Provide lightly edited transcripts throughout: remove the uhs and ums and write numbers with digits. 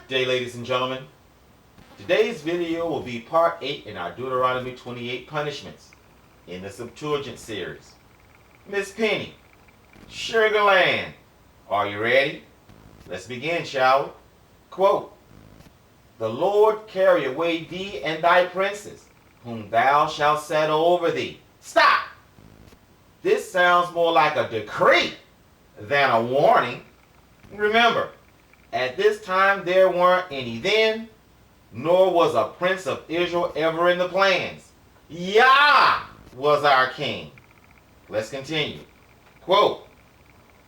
Good day, ladies and gentlemen. Today's video will be part 8 in our Deuteronomy 28 punishments in the Septuagint series. Miss Penny, Sugarland, are you ready? Let's begin, shall we? Quote, "The Lord carry away thee and thy princes, whom thou shalt set over thee." Stop! This sounds more like a decree than a warning. Remember, at this time there weren't any then, nor was a prince of Israel ever in the plans. Yah was our king. Let's continue. Quote,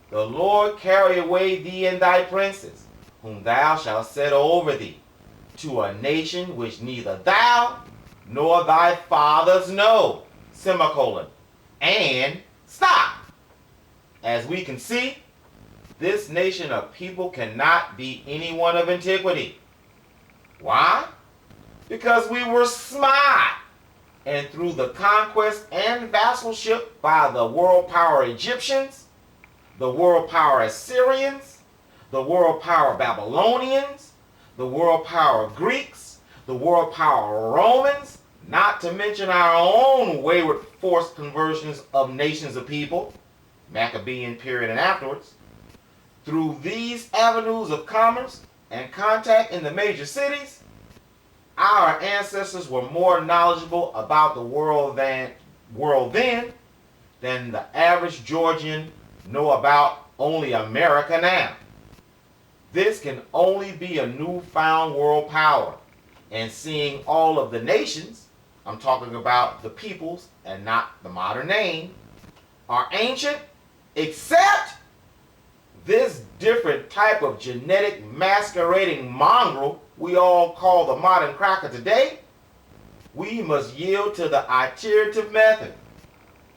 "The Lord carry away thee and thy princes, whom thou shalt set over thee, to a nation which neither thou nor thy fathers know, semicolon, and stop. As we can see, this nation of people cannot be anyone of antiquity. Why? Because we were smart, and through the conquest and vassalship by the world power Egyptians, the world power Assyrians, the world power Babylonians, the world power Greeks, the world power Romans, not to mention our own wayward forced conversions of nations of people, Maccabean period and afterwards. Through these avenues of commerce and contact in the major cities, our ancestors were more knowledgeable about the world then than the average Georgian know about only America now. This can only be a newfound world power, and seeing all of the nations, I'm talking about the peoples and not the modern name, are ancient, except this different type of genetic masquerading mongrel we all call the modern cracker today, we must yield to the iterative method.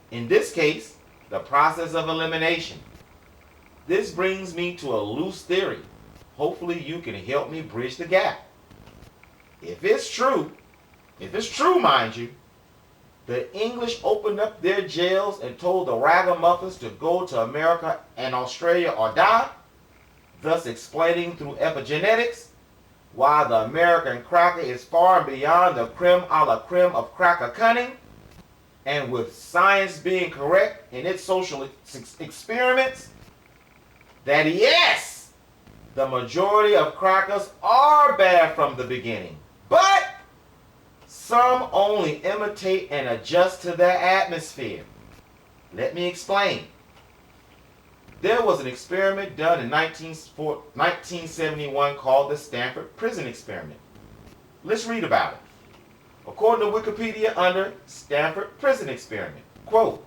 In this case, the process of elimination. This brings me to a loose theory. Hopefully you can help me bridge the gap. If it's true, mind you, the English opened up their jails and told the ragamuffins to go to America and Australia or die, thus explaining through epigenetics why the American cracker is far and beyond the creme a la creme of cracker cunning, and with science being correct in its social experiments, that yes, the majority of crackers are bad from the beginning, but some only imitate and adjust to their atmosphere. Let me explain. There was an experiment done in 1971 called the Stanford Prison Experiment. Let's read about it. According to Wikipedia under Stanford Prison Experiment, quote,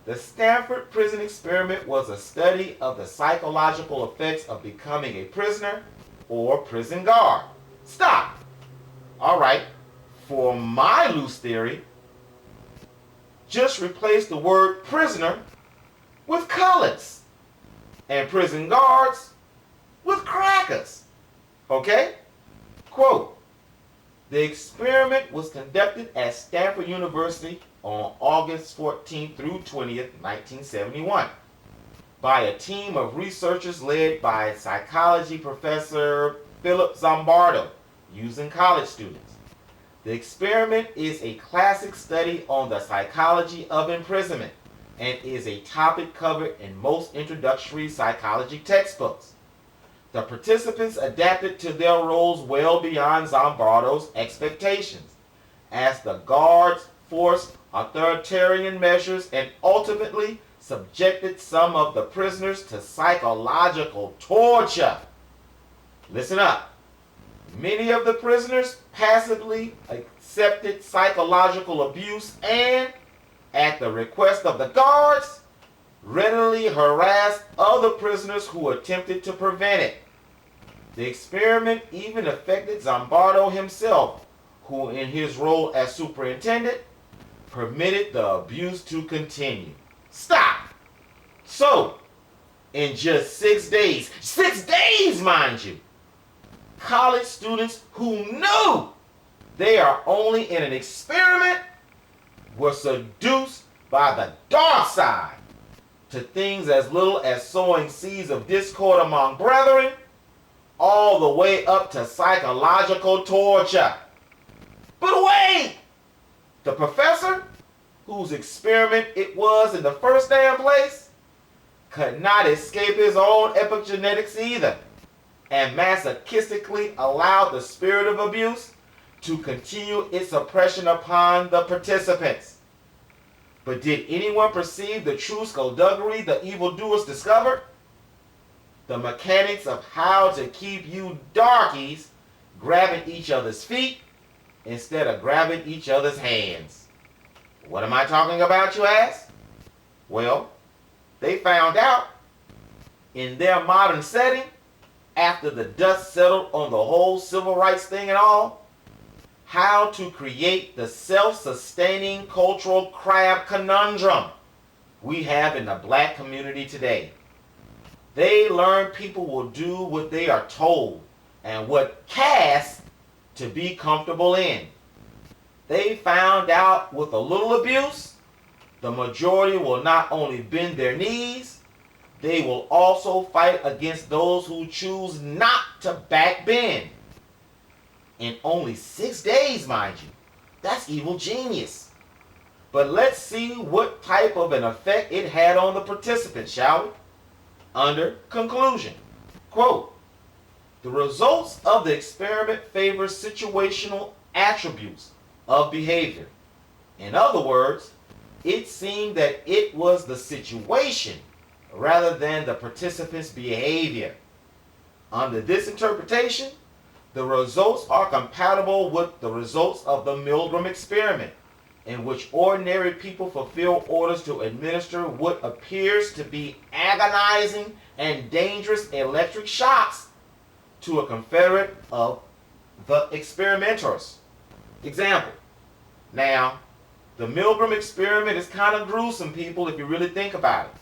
"The Stanford Prison Experiment was a study of the psychological effects of becoming a prisoner or prison guard." Stop. All right. For my loose theory, just replace the word prisoner with coloreds and prison guards with crackers. Okay? Quote, "The experiment was conducted at Stanford University on August 14th through 20th, 1971 by a team of researchers led by psychology professor Philip Zimbardo using college students. The experiment is a classic study on the psychology of imprisonment and is a topic covered in most introductory psychology textbooks. The participants adapted to their roles well beyond Zimbardo's expectations, as the guards forced authoritarian measures and ultimately subjected some of the prisoners to psychological torture." Listen up. Many of the prisoners passively accepted psychological abuse and, at the request of the guards, readily harassed other prisoners who attempted to prevent it. The experiment even affected Zimbardo himself, who in his role as superintendent, permitted the abuse to continue. Stop! So, in just 6 days, 6 days mind you, college students who knew they are only in an experiment were seduced by the dark side to things as little as sowing seeds of discord among brethren, all all the way up to psychological torture. But wait! The professor, whose experiment it was in the first damn place, could not escape his own epigenetics either, and masochistically allowed the spirit of abuse to continue its oppression upon the participants. But did anyone perceive the true skullduggery the evildoers discovered? The mechanics of how to keep you darkies grabbing each other's feet instead of grabbing each other's hands. What am I talking about, you ask? Well, they found out in their modern setting, after the dust settled on the whole civil rights thing and all, how to create the self-sustaining cultural crab conundrum we have in the black community today. They learn people will do what they are told and what caste to be comfortable in. They found out with a little abuse, the majority will not only bend their knees, they will also fight against those who choose not to backbend. In only 6 days, mind you. That's evil genius. But let's see what type of an effect it had on the participants, shall we? Under conclusion, quote, the results of the experiment favor situational attributes of behavior. In other words, it seemed that it was the situation rather than the participants' behavior. Under this interpretation, the results are compatible with the results of the Milgram experiment, in which ordinary people fulfill orders to administer what appears to be agonizing and dangerous electric shocks to a confederate of the experimenters. Example. Now, the Milgram experiment is kind of gruesome, people, if you really think about it.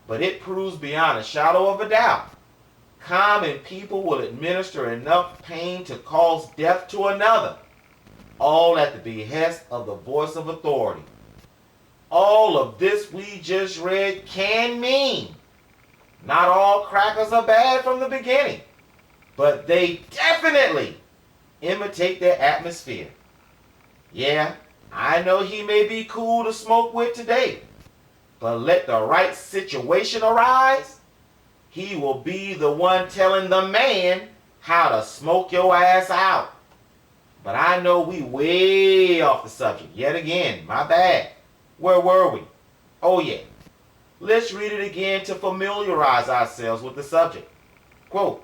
But it proves beyond a shadow of a doubt common people will administer enough pain to cause death to another, all at the behest of the voice of authority. All of this we just read can mean not all crackers are bad from the beginning, but they definitely imitate their atmosphere. Yeah, I know he may be cool to smoke with today, but let the right situation arise, he will be the one telling the man how to smoke your ass out. But I know we way off the subject. Yet again, my bad. Where were we? Oh yeah. Let's read it again to familiarize ourselves with the subject. Quote,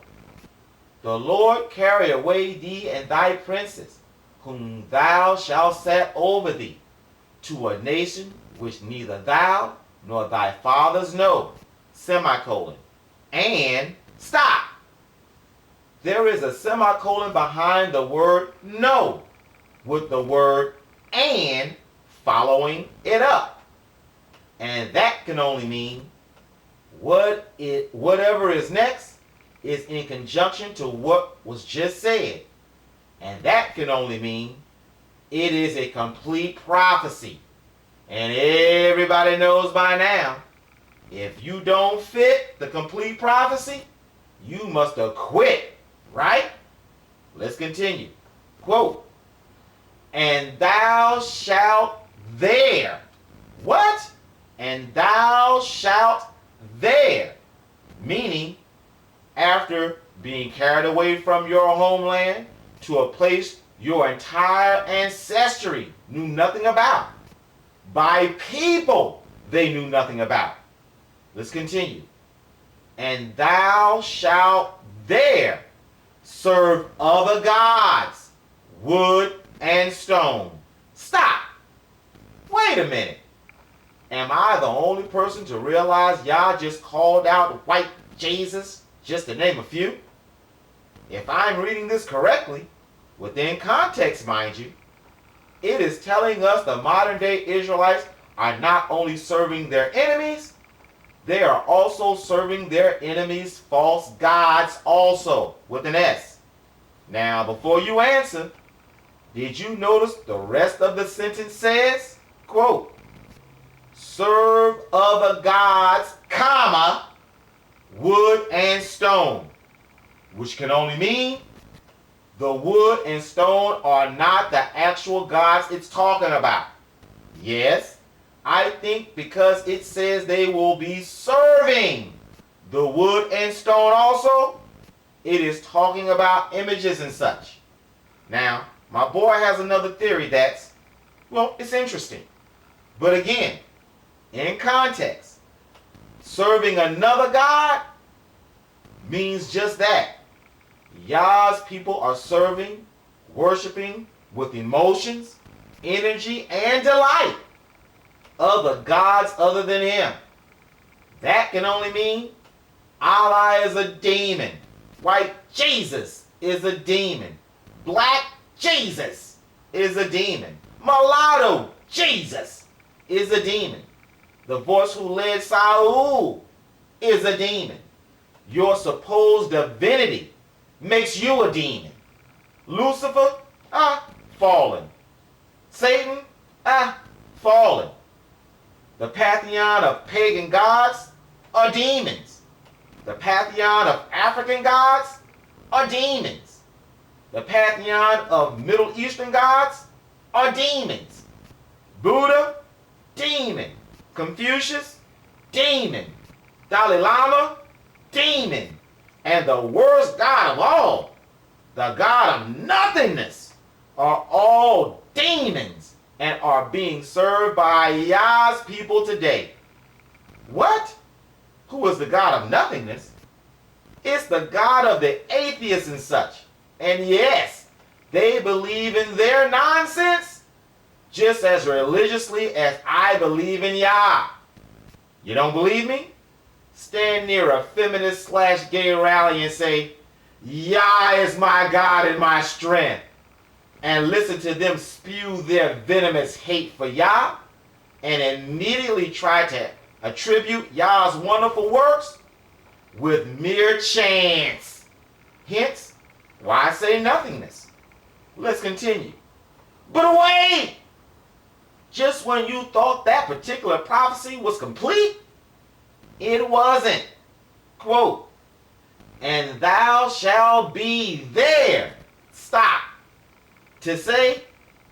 the Lord carry away thee and thy princes, whom thou shalt set over thee, to a nation which neither thou nor thy fathers know, semicolon, and stop. There is a semicolon behind the word no, with the word and following it up. And that can only mean whatever is next is in conjunction to what was just said. And that can only mean it is a complete prophecy. And everybody knows by now, if you don't fit the complete prophecy, you must have quit, right? Let's continue. Quote, and thou shalt there. What? And thou shalt there. Meaning, after being carried away from your homeland to a place your entire ancestry knew nothing about, by people they knew nothing about. Let's continue. And thou shalt there serve other gods, wood and stone. Stop. Wait a minute. Am I the only person to realize y'all just called out white Jesus, just to name a few? If I'm reading this correctly, within context, mind you, it is telling us the modern day Israelites are not only serving their enemies, they are also serving their enemies' false gods also, with an S. Now, before you answer, did you notice the rest of the sentence says, quote, serve other gods, comma, wood and stone. which can only mean the wood and stone are not the actual gods it's talking about. Yes, I think because it says they will be serving the wood and stone also, it is talking about images and such. Now, my boy has another theory that's, well, it's interesting. But again, in context, serving another god means just that. Yah's people are serving, worshiping with emotions, energy, and delight other gods other than him. That can only mean Allah is a demon. White Jesus is a demon. Black Jesus is a demon. Mulatto Jesus is a demon. The voice who led Saul is a demon. Your supposed divinity makes you a demon. Lucifer, fallen. Satan, fallen. The pantheon of pagan gods are demons. The pantheon of African gods are demons. The pantheon of Middle Eastern gods are demons. Buddha, demon. Confucius, demon. Dalai Lama, demon. And the worst god of all, the god of nothingness, are all demons and are being served by Yah's people today. What? Who is the god of nothingness? It's the god of the atheists and such. And yes, they believe in their nonsense just as religiously as I believe in Yah. You don't believe me? Stand near a feminist/gay rally and say, Yah is my God and my strength, and listen to them spew their venomous hate for Yah, and immediately try to attribute Yah's wonderful works with mere chance. Hence, why say nothingness? Let's continue. But wait! Just when you thought that particular prophecy was complete, it wasn't. Quote, and thou shalt be there. Stop. To say,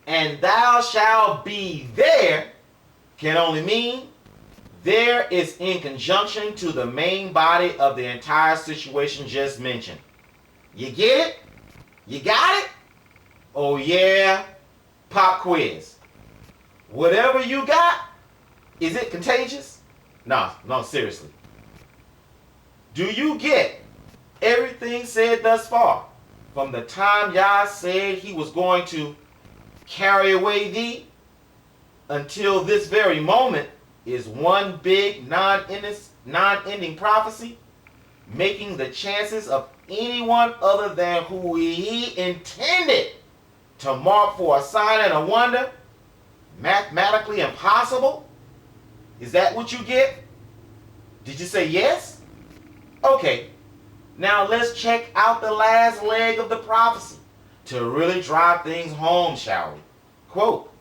and thou shalt be there, can only mean there is in conjunction to the main body of the entire situation just mentioned. You get it? You got it? Oh yeah? Pop quiz. Whatever you got, is it contagious? No, seriously. Do you get everything said thus far? From the time Yah said he was going to carry away thee until this very moment is one big non-ending prophecy, making the chances of anyone other than who he intended to mark for a sign and a wonder mathematically impossible? Is that what you get? Did you say yes? Okay, now let's check out the last leg of the prophecy to really drive things home, shall we? Quote,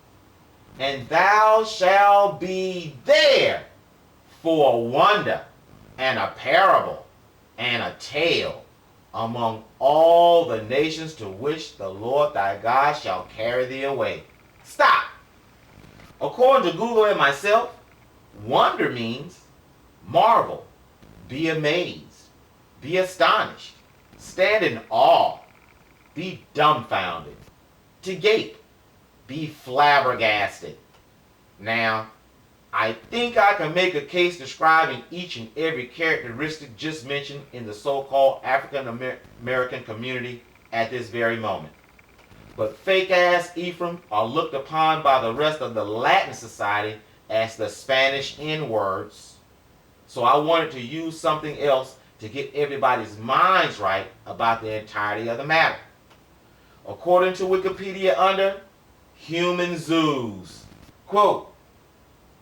and thou shalt be there for a wonder and a parable and a tale among all the nations to which the Lord thy God shall carry thee away. Stop. According to Google and myself, wonder means marvel, be amazed, be astonished, stand in awe, be dumbfounded, to gape, be flabbergasted. Now, I think I can make a case describing each and every characteristic just mentioned in the so-called African American community at this very moment. But fake-ass Ephraim are looked upon by the rest of the Latin society as the Spanish N-words. So I wanted to use something else to get everybody's minds right about the entirety of the matter. According to Wikipedia under human zoos. Quote,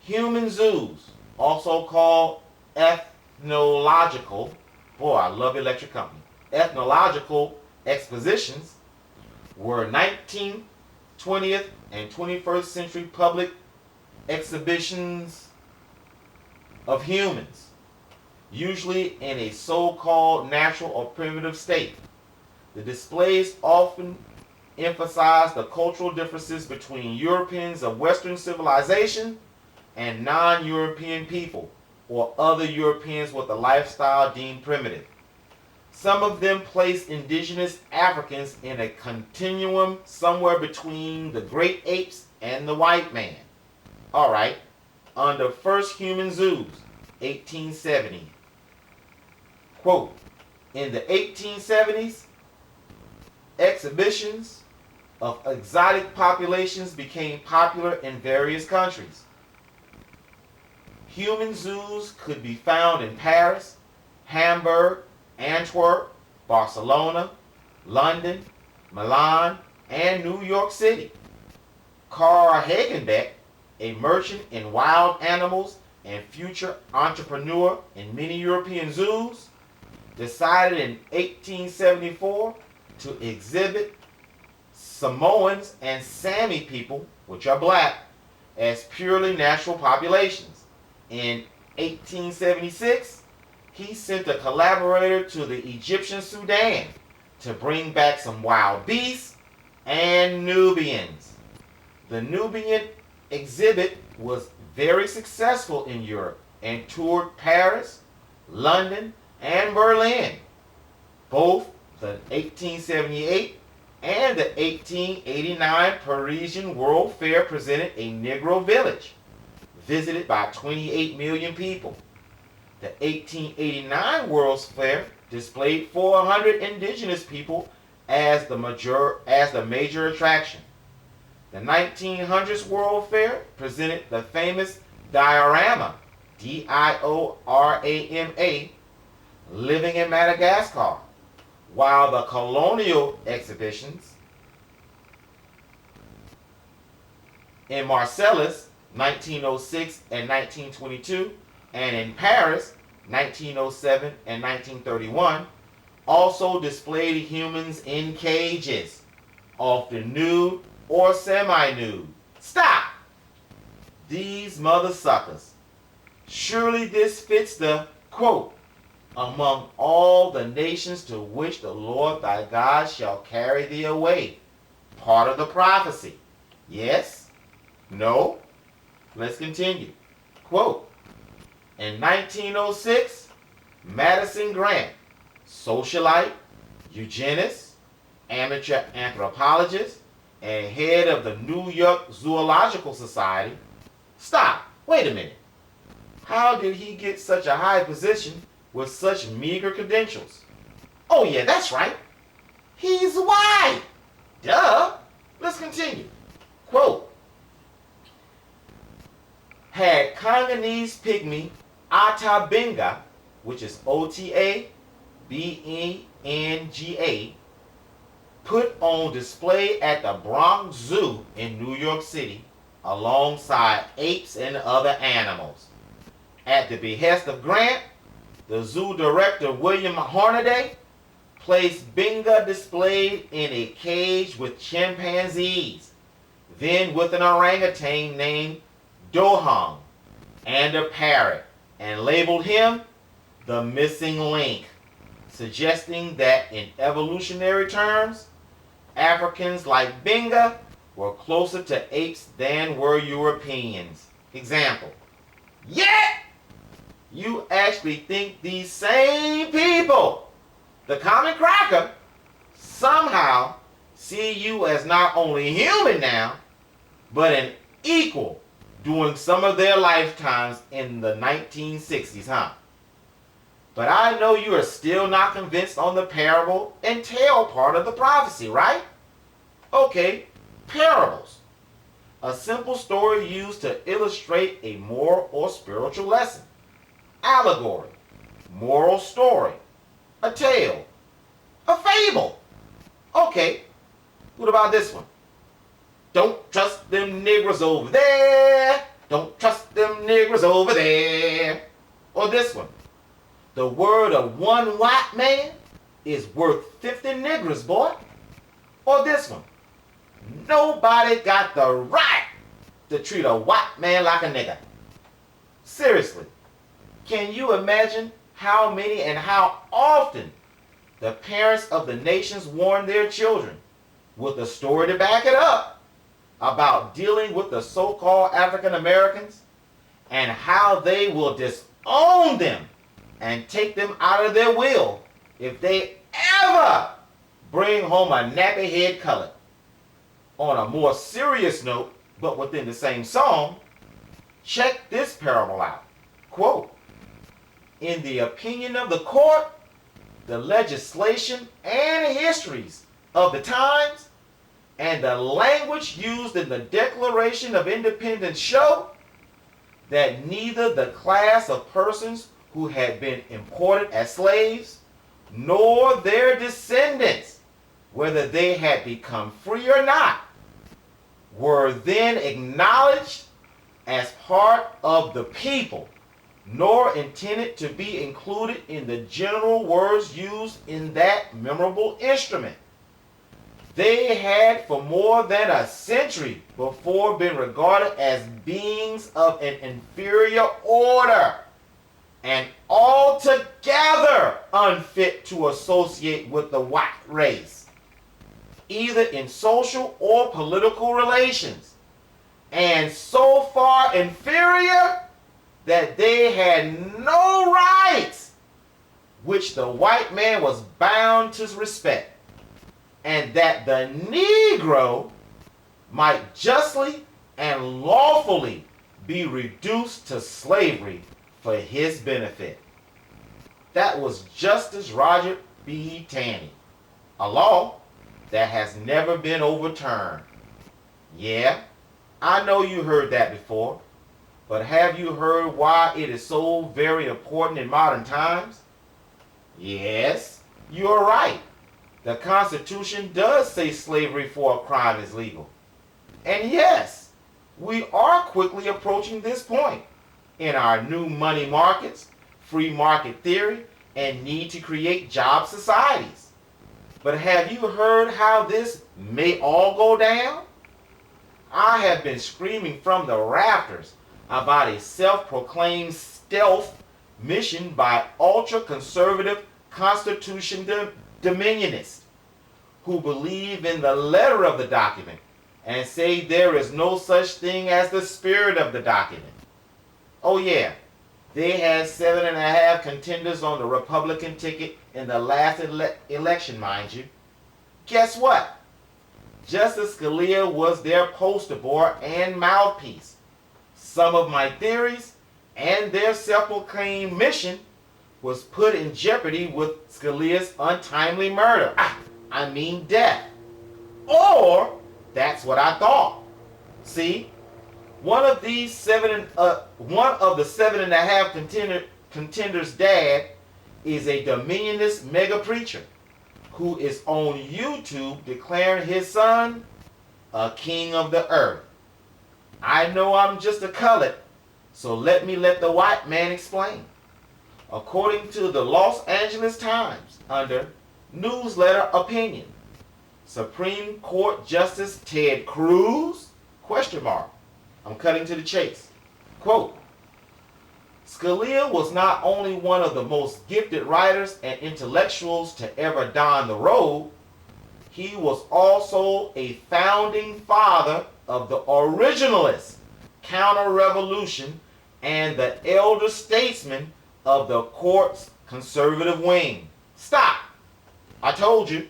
human zoos, also called ethnological, boy I love Electric Company, ethnological expositions were 19th, 20th, and 21st century public exhibitions of humans, usually in a so-called natural or primitive state. The displays often emphasize the cultural differences between Europeans of Western civilization and non-European people, or other Europeans with a lifestyle deemed primitive. Some of them place indigenous Africans in a continuum somewhere between the great apes and the white man. Alright, under First Human Zoos, 1870. Quote, in the 1870s, exhibitions of exotic populations became popular in various countries. Human zoos could be found in Paris, Hamburg, Antwerp, Barcelona, London, Milan, and New York City. Carl Hagenbeck, a merchant in wild animals and future entrepreneur in many European zoos, decided in 1874 to exhibit Samoans and Sami people, which are black, as purely natural populations. In 1876, he sent a collaborator to the Egyptian Sudan to bring back some wild beasts and Nubians. The Nubian exhibit was very successful in Europe and toured Paris, London, and Berlin. Both the 1878 and the 1889 Parisian World Fair presented a Negro village, visited by 28 million people. The 1889 World's Fair displayed 400 indigenous people as the major attraction. The 1900s World Fair presented the famous diorama, Diorama, living in Madagascar, while the colonial exhibitions in Marseilles, 1906 and 1922, and in Paris, 1907 and 1931, also displayed humans in cages, often nude or semi-nude. Stop! These mother suckers. Surely this fits the, quote, among all the nations to which the Lord thy God shall carry thee away, part of the prophecy. Yes? No? Let's continue. Quote, in 1906, Madison Grant, socialite, eugenist, amateur anthropologist, and head of the New York Zoological Society. Stop. Wait a minute. How did he get such a high position with such meager credentials? Oh yeah, that's right. He's white. Duh. Let's continue. Quote, had Congolese pygmy Otabenga, which is Otabenga, put on display at the Bronx Zoo in New York City alongside apes and other animals. At the behest of Grant, the zoo director William Hornaday placed Benga displayed in a cage with chimpanzees, then with an orangutan named Dohong and a parrot, and labeled him the missing link, suggesting that in evolutionary terms, Africans like Benga were closer to apes than were Europeans. Example. Yet, you actually think these same people, the common cracker, somehow see you as not only human now, but an equal during some of their lifetimes in the 1960s, huh? But I know you are still not convinced on the parable and tale part of the prophecy, right? Okay, parables. A simple story used to illustrate a moral or spiritual lesson. Allegory, moral story, a tale, a fable. Okay, what about this one? Don't trust them niggers over there. Don't trust them niggers over there. Or this one. The word of one white man is worth 50 niggers, boy. Or this one. Nobody got the right to treat a white man like a nigger. Seriously, can you imagine how many and how often the parents of the nations warned their children, with a story to back it up, about dealing with the so-called African Americans and how they will disown them and take them out of their will if they ever bring home a nappy head colored. On a more serious note, but within the same song, check this parable out. Quote, in the opinion of the court, the legislation and histories of the times, and the language used in the Declaration of Independence show that neither the class of persons who had been imported as slaves, nor their descendants, whether they had become free or not, were then acknowledged as part of the people, nor intended to be included in the general words used in that memorable instrument. They had for more than a century before been regarded as beings of an inferior order and altogether unfit to associate with the white race, either in social or political relations, and so far inferior that they had no rights which the white man was bound to respect, and that the Negro might justly and lawfully be reduced to slavery for his benefit. That was Justice Roger B. Taney, a law that has never been overturned. Yeah, I know you heard that before, but have you heard why it is so very important in modern times? Yes, you're right. The Constitution does say slavery for a crime is legal. And yes, we are quickly approaching this point in our new money markets, free market theory, and need to create job societies. But have you heard how this may all go down? I have been screaming from the rafters about a self-proclaimed stealth mission by ultra-conservative Constitution dominionists who believe in the letter of the document and say there is no such thing as the spirit of the document. Oh yeah, they had 7.5 contenders on the Republican ticket in the last election, mind you. Guess what? Justice Scalia was their poster boy and mouthpiece. Some of my theories and their self-proclaimed mission was put in jeopardy with Scalia's untimely murder. I mean death. Or that's what I thought. See, one of the 7.5 contenders' dad is a dominionist mega preacher who is on YouTube declaring his son a king of the earth. I know I'm just a colored, so let the white man explain. According to the Los Angeles Times, under newsletter opinion, Supreme Court Justice Ted Cruz, ? I'm cutting to the chase. Quote, Scalia was not only one of the most gifted writers and intellectuals to ever don the robe, he was also a founding father of the originalist counter-revolution and the elder statesman of the court's conservative wing. Stop! I told you.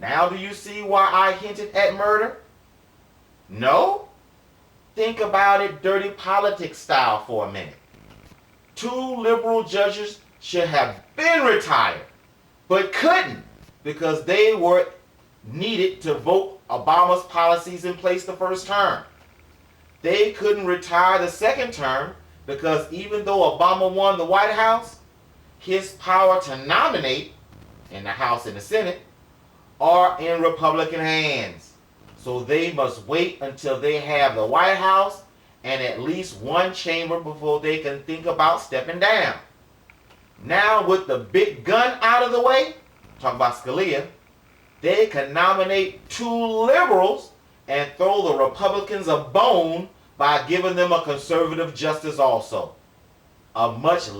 Now do you see why I hinted at murder? No? Think about it dirty politics style for a minute. 2 liberal judges should have been retired, but couldn't because they were needed to vote Obama's policies in place the first term. They couldn't retire the second term because even though Obama won the White House, his power to nominate in the House and the Senate are in Republican hands. So they must wait until they have the White House and at least one chamber before they can think about stepping down. Now with the big gun out of the way, talk about Scalia, they can nominate 2 liberals and throw the Republicans a bone by giving them a conservative justice also. A much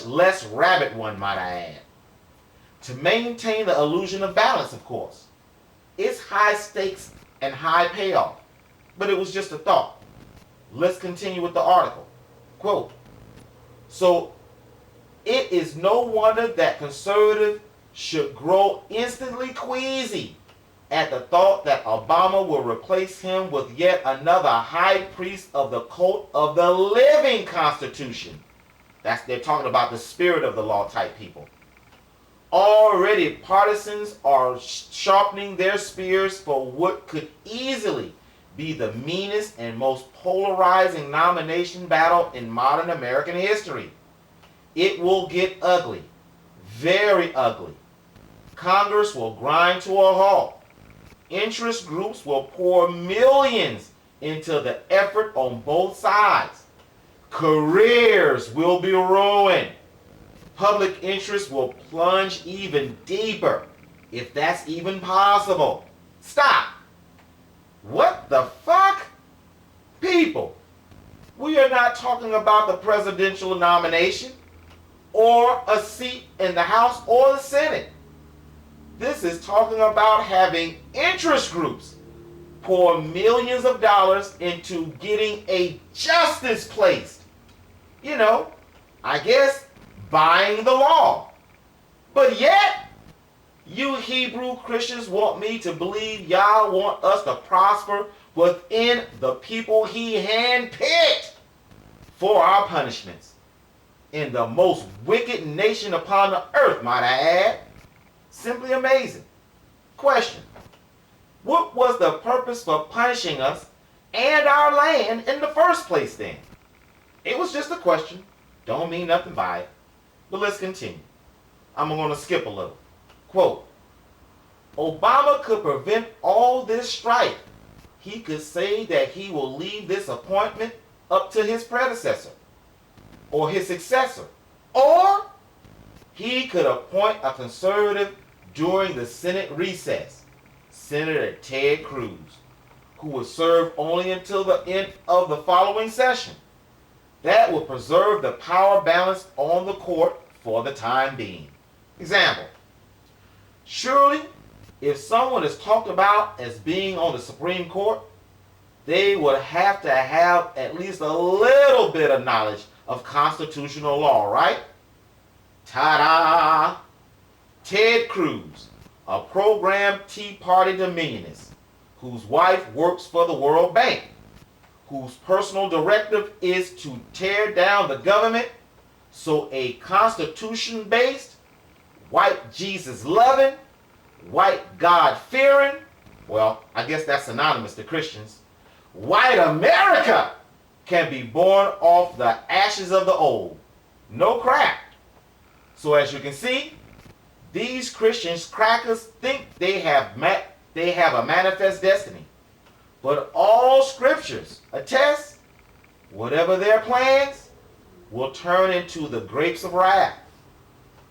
less rabid one, might I add. to maintain the illusion of balance, of course. It's high stakes and high payoff, but it was just a thought. Let's continue with the article. Quote, so it is no wonder that conservatives should grow instantly queasy at the thought that Obama will replace him with yet another high priest of the cult of the living Constitution. They're talking about the spirit of the law type people. Already partisans are sharpening their spears for what could easily be the meanest and most polarizing nomination battle in modern American history. It will get ugly, very ugly. Congress will grind to a halt. Interest groups will pour millions into the effort on both sides. Careers will be ruined. Public interest will plunge even deeper, if that's even possible. Stop. What the fuck? People, we are not talking about the presidential nomination or a seat in the House or the Senate. This is talking about having interest groups pour millions of dollars into getting a justice placed. You know, I guess buying the law. But yet, you Hebrew Christians want me to believe y'all want us to prosper within the people he handpicked for our punishments in the most wicked nation upon the earth, might I add. Simply amazing. Question. What was the purpose for punishing us and our land in the first place then? It was just a question. Don't mean nothing by it. But let's continue. I'm going to skip a little. Quote, Obama could prevent all this strife. He could say that he will leave this appointment up to his predecessor or his successor. Or he could appoint a conservative during the Senate recess, Senator Ted Cruz, who would serve only until the end of the following session. That would preserve the power balance on the court for the time being. Example. Surely, if someone is talked about as being on the Supreme Court, they would have to have at least a little bit of knowledge of constitutional law, right? Ta-da! Ted Cruz, a programmed Tea Party dominionist, whose wife works for the World Bank, whose personal directive is to tear down the government so a constitution-based, white Jesus-loving, white God-fearing, well, I guess that's synonymous to Christians, white America can be born off the ashes of the old. No crack. So as you can see, these Christians crackers think they have a manifest destiny. But all scriptures attest, whatever their plans, will turn into the grapes of wrath.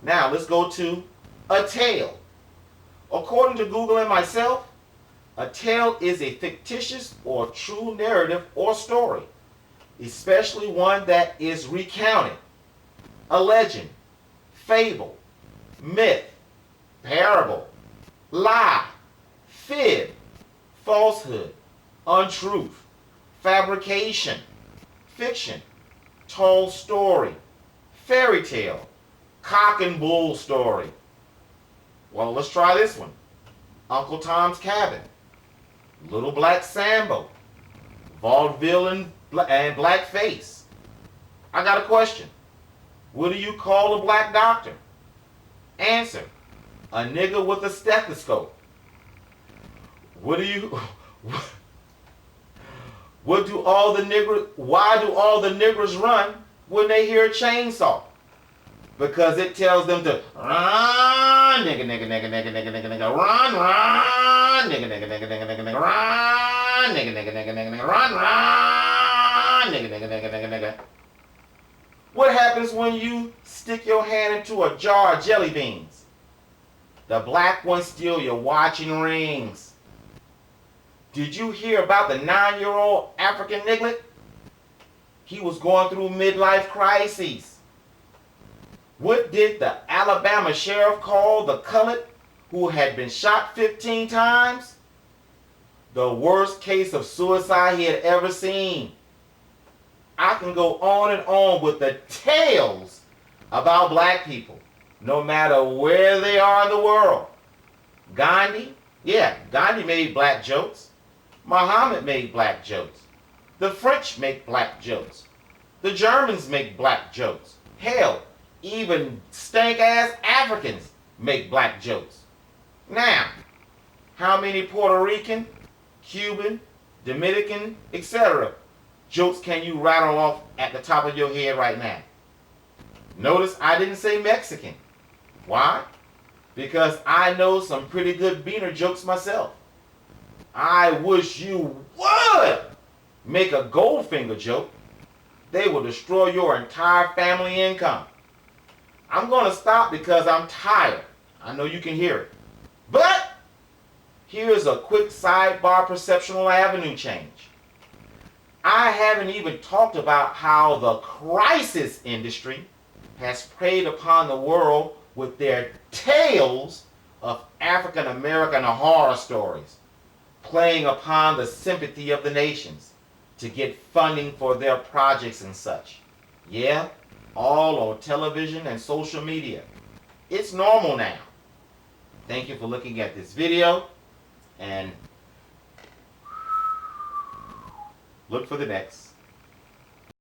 Now let's go to a tale. According to Google and myself, a tale is a fictitious or true narrative or story, especially one that is recounted. A legend, fable, myth, parable, lie, fib, falsehood, untruth, fabrication, fiction, told story, fairy tale, cock and bull story. Well, let's try this one. Uncle Tom's Cabin, Little Black Sambo, Vaudeville and Blackface. I got a question. What do you call a black doctor? Answer, a nigga with a stethoscope. Why do all the niggers run when they hear a chainsaw? Because it tells them to run, nigga, nigga, nigga, nigga, nigga, nigga, nigga, run, nigga, nigga, nigga, nigga, nigga, nigga, run, nigga, nigga, nigga, nigga, nigga, run, nigga, nigga, nigga, nigga, nigga. What happens when you stick your hand into a jar of jelly beans? The black ones steal your watching rings. Did you hear about the 9-year-old African niglet? He was going through midlife crises. What did the Alabama sheriff call the colored who had been shot 15 times? The worst case of suicide he had ever seen. I can go on and on with the tales about black people, no matter where they are in the world. Gandhi, Gandhi made black jokes. Muhammad made black jokes. The French make black jokes. The Germans make black jokes. Hell, even stank-ass Africans make black jokes. Now, how many Puerto Rican, Cuban, Dominican, etc. jokes can you rattle off at the top of your head right now? Notice I didn't say Mexican. Why? Because I know some pretty good beaner jokes myself. I wish you would make a Goldfinger joke. They will destroy your entire family income. I'm going to stop because I'm tired. I know you can hear it. But here's a quick sidebar perceptual avenue change. I haven't even talked about how the crisis industry has preyed upon the world with their tales of African American horror stories, playing upon the sympathy of the nations to get funding for their projects and such. Yeah, all on television and social media. It's normal now. Thank you for looking at this video, and look for the next.